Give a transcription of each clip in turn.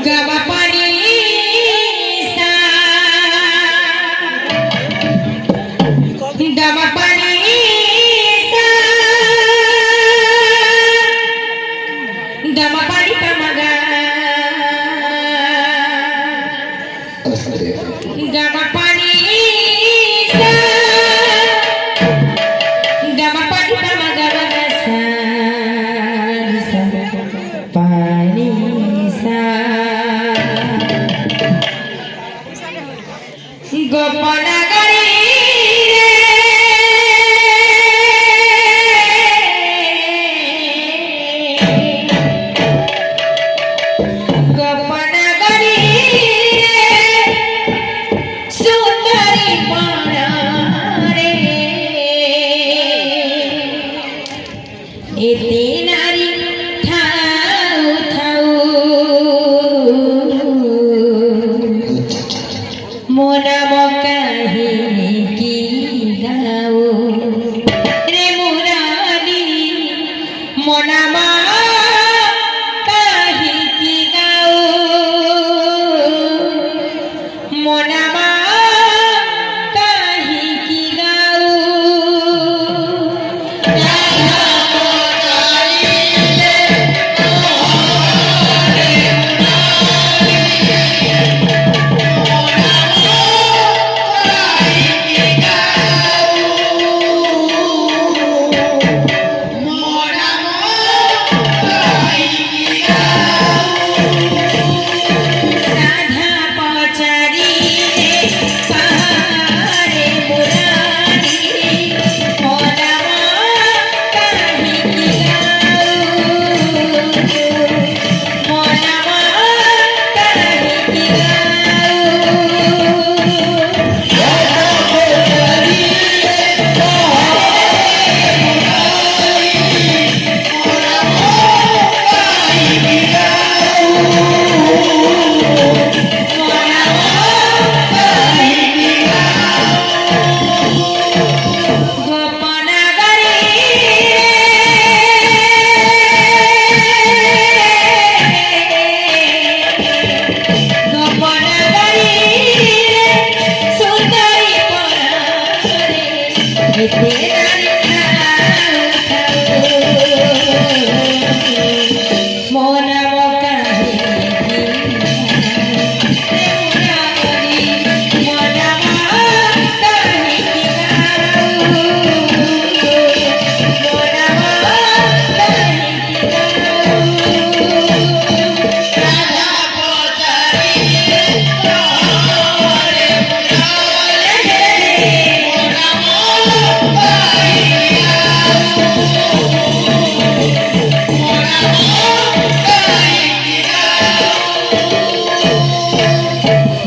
गावा पानी सा गावा पानी सा गावा पानी का मगा गावा पानी सा गावा पानी का मगा सा पानी सा गोपना एते नारी थाऊ थाऊ मोना मकाहे की गाओ रे मुरारी मोना मकाहे की गाओ मोना मकाहे की गाओ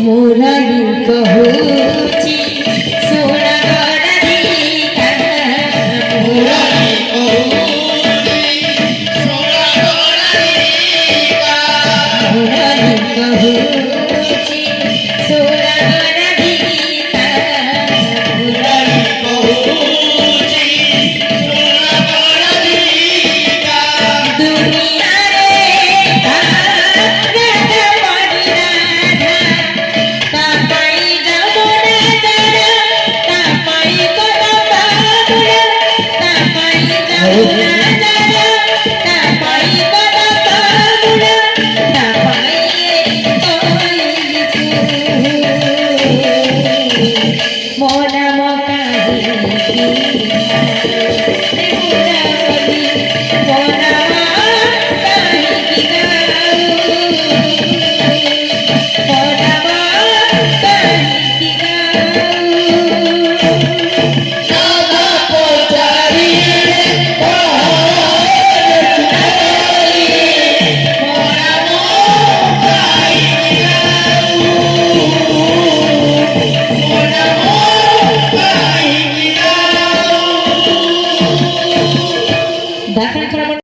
मुरारी कहूची सोना गड़री मुरारी कहूची सोना गड़री मुरारी कहूची